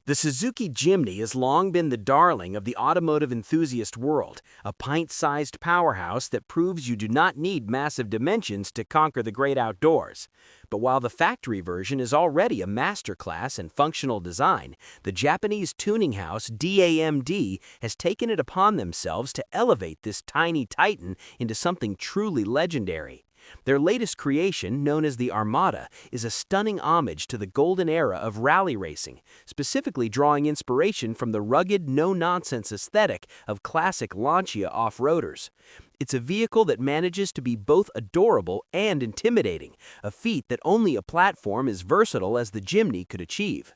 The Suzuki Jimny has long been the darling of the automotive enthusiast world, a pint-sized powerhouse that proves you do not need massive dimensions to conquer the great outdoors. But while the factory version is already a masterclass in functional design, the Japanese tuning house DAMD has taken it upon themselves to elevate this tiny titan into something truly legendary. Their latest creation, known as the Armata, is a stunning homage to the golden era of rally racing, specifically drawing inspiration from the rugged, no-nonsense aesthetic of classic Lancia off-roaders. It's a vehicle that manages to be both adorable and intimidating, a feat that only a platform as versatile as the Jimny could achieve.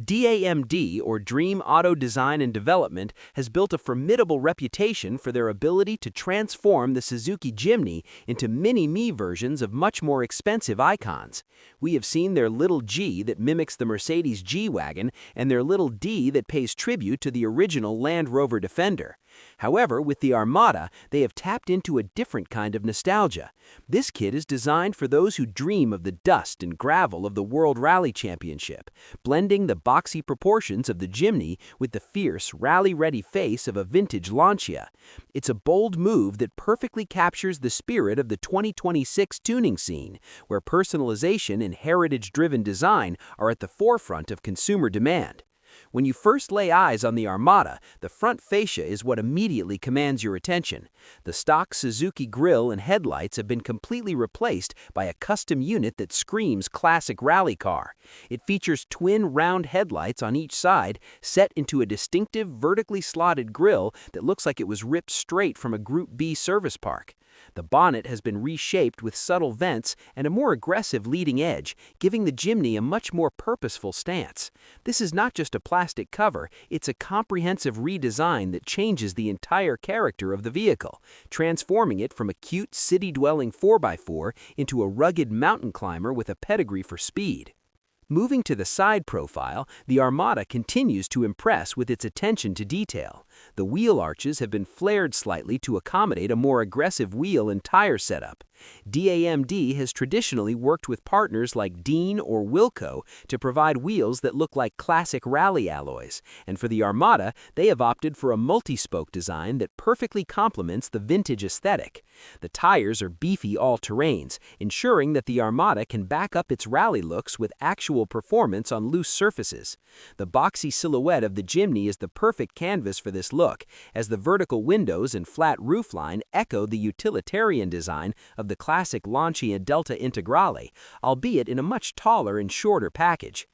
DAMD, or Dream Auto Design and Development, has built a formidable reputation for their ability to transform the Suzuki Jimny into mini-me versions of much more expensive icons. We have seen their little G that mimics the Mercedes G-Wagon and their little D that pays tribute to the original Land Rover Defender. However, with the Armata, they have tapped into a different kind of nostalgia. This kit is designed for those who dream of the dust and gravel of the World Rally Championship, blending the boxy proportions of the Jimny with the fierce, rally-ready face of a vintage Lancia. It's a bold move that perfectly captures the spirit of the 2026 tuning scene, where personalization and heritage-driven design are at the forefront of consumer demand. When you first lay eyes on the Armata, the front fascia is what immediately commands your attention. The stock Suzuki grille and headlights have been completely replaced by a custom unit that screams classic rally car. It features twin round headlights on each side, set into a distinctive vertically slotted grille that looks like it was ripped straight from a Group B service park. The bonnet has been reshaped with subtle vents and a more aggressive leading edge, giving the Jimny a much more purposeful stance. This is not just a plastic cover, it's a comprehensive redesign that changes the entire character of the vehicle, transforming it from a cute city-dwelling 4x4 into a rugged mountain climber with a pedigree for speed. Moving to the side profile, the Armata continues to impress with its attention to detail. The wheel arches have been flared slightly to accommodate a more aggressive wheel and tire setup. DAMD has traditionally worked with partners like Dean or Wilco to provide wheels that look like classic rally alloys, and for the Armata, they have opted for a multi-spoke design that perfectly complements the vintage aesthetic. The tires are beefy all-terrains, ensuring that the Armata can back up its rally looks with actual performance on loose surfaces. The boxy silhouette of the Jimny is the perfect canvas for this look, as the vertical windows and flat roofline echo the utilitarian design of the classic Lancia Delta Integrale, albeit in a much taller and shorter package.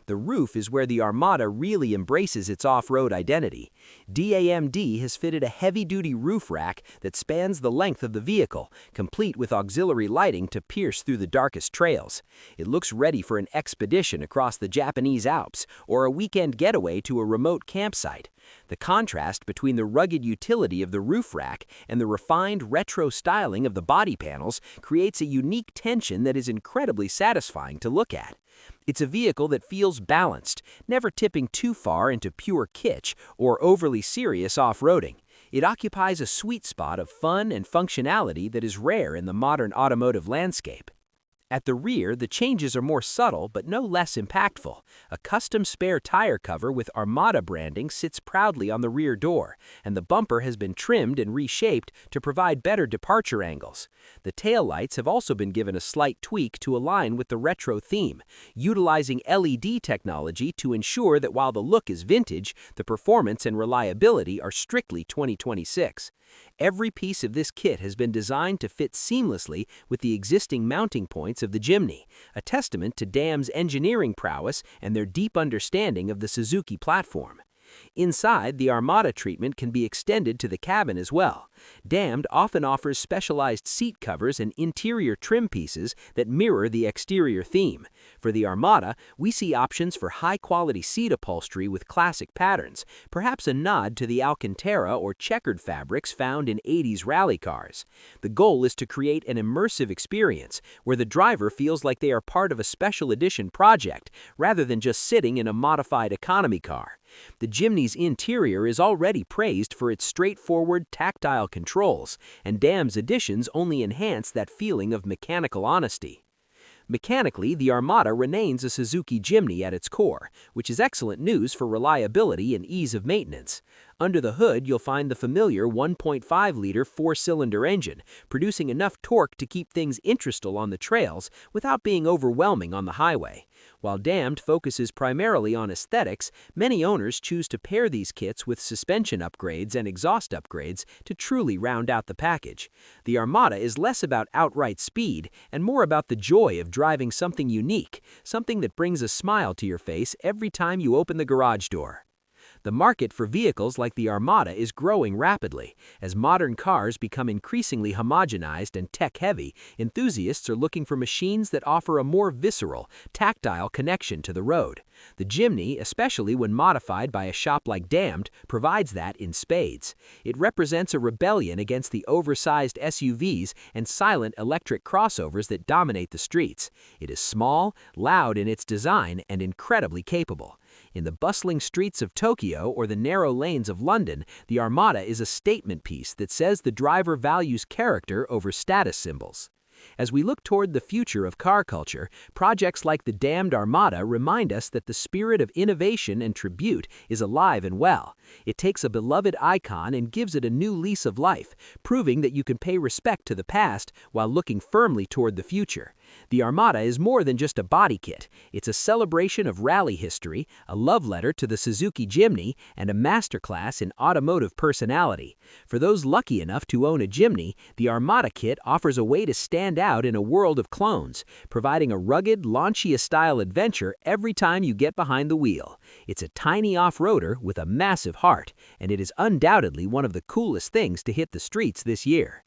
The roof is where the Armata really embraces its off-road identity. DAMD has fitted a heavy-duty roof rack that spans the length of the vehicle, complete with auxiliary lighting to pierce through the darkest trails. It looks ready for an expedition across the Japanese Alps or a weekend getaway to a remote campsite. The contrast between the rugged utility of the roof rack and the refined retro styling of the body panels creates a unique tension that is incredibly satisfying to look at. It's a vehicle that feels balanced, never tipping too far into pure kitsch or overly serious off-roading. It occupies a sweet spot of fun and functionality that is rare in the modern automotive landscape. At the rear, the changes are more subtle but no less impactful. A custom spare tire cover with Armata branding sits proudly on the rear door, and the bumper has been trimmed and reshaped to provide better departure angles. The taillights have also been given a slight tweak to align with the retro theme, utilizing LED technology to ensure that while the look is vintage, the performance and reliability are strictly 2026. Every piece of this kit has been designed to fit seamlessly with the existing mounting points of the Jimny, a testament to DAM's engineering prowess and their deep understanding of the Suzuki platform. Inside, the Armata treatment can be extended to the cabin as well. DAMD often offers specialized seat covers and interior trim pieces that mirror the exterior theme. For the Armata, we see options for high-quality seat upholstery with classic patterns, perhaps a nod to the Alcantara or checkered fabrics found in 80s rally cars. The goal is to create an immersive experience where the driver feels like they are part of a special edition project rather than just sitting in a modified economy car. The Jimny's interior is already praised for its straightforward, tactile controls, and DAM's additions only enhance that feeling of mechanical honesty. Mechanically, the Armata remains a Suzuki Jimny at its core, which is excellent news for reliability and ease of maintenance. Under the hood, you'll find the familiar 1.5-liter four-cylinder engine, producing enough torque to keep things interesting on the trails without being overwhelming on the highway. While DAMD focuses primarily on aesthetics, many owners choose to pair these kits with suspension upgrades and exhaust upgrades to truly round out the package. The Armata is less about outright speed and more about the joy of driving something unique, something that brings a smile to your face every time you open the garage door. The market for vehicles like the Armata is growing rapidly. As modern cars become increasingly homogenized and tech-heavy, enthusiasts are looking for machines that offer a more visceral, tactile connection to the road. The Jimny, especially when modified by a shop like DAMD, provides that in spades. It represents a rebellion against the oversized SUVs and silent electric crossovers that dominate the streets. It is small, loud in its design, and incredibly capable. In the bustling streets of Tokyo or the narrow lanes of London, the Armata is a statement piece that says the driver values character over status symbols. As we look toward the future of car culture, projects like the DAMD Armata remind us that the spirit of innovation and tribute is alive and well. It takes a beloved icon and gives it a new lease of life, proving that you can pay respect to the past while looking firmly toward the future. The Armata is more than just a body kit. It's a celebration of rally history, a love letter to the Suzuki Jimny, and a masterclass in automotive personality. For those lucky enough to own a Jimny, the Armata kit offers a way to stand out in a world of clones, providing a rugged, Lancia-style adventure every time you get behind the wheel. It's a tiny off-roader with a massive heart, and it is undoubtedly one of the coolest things to hit the streets this year.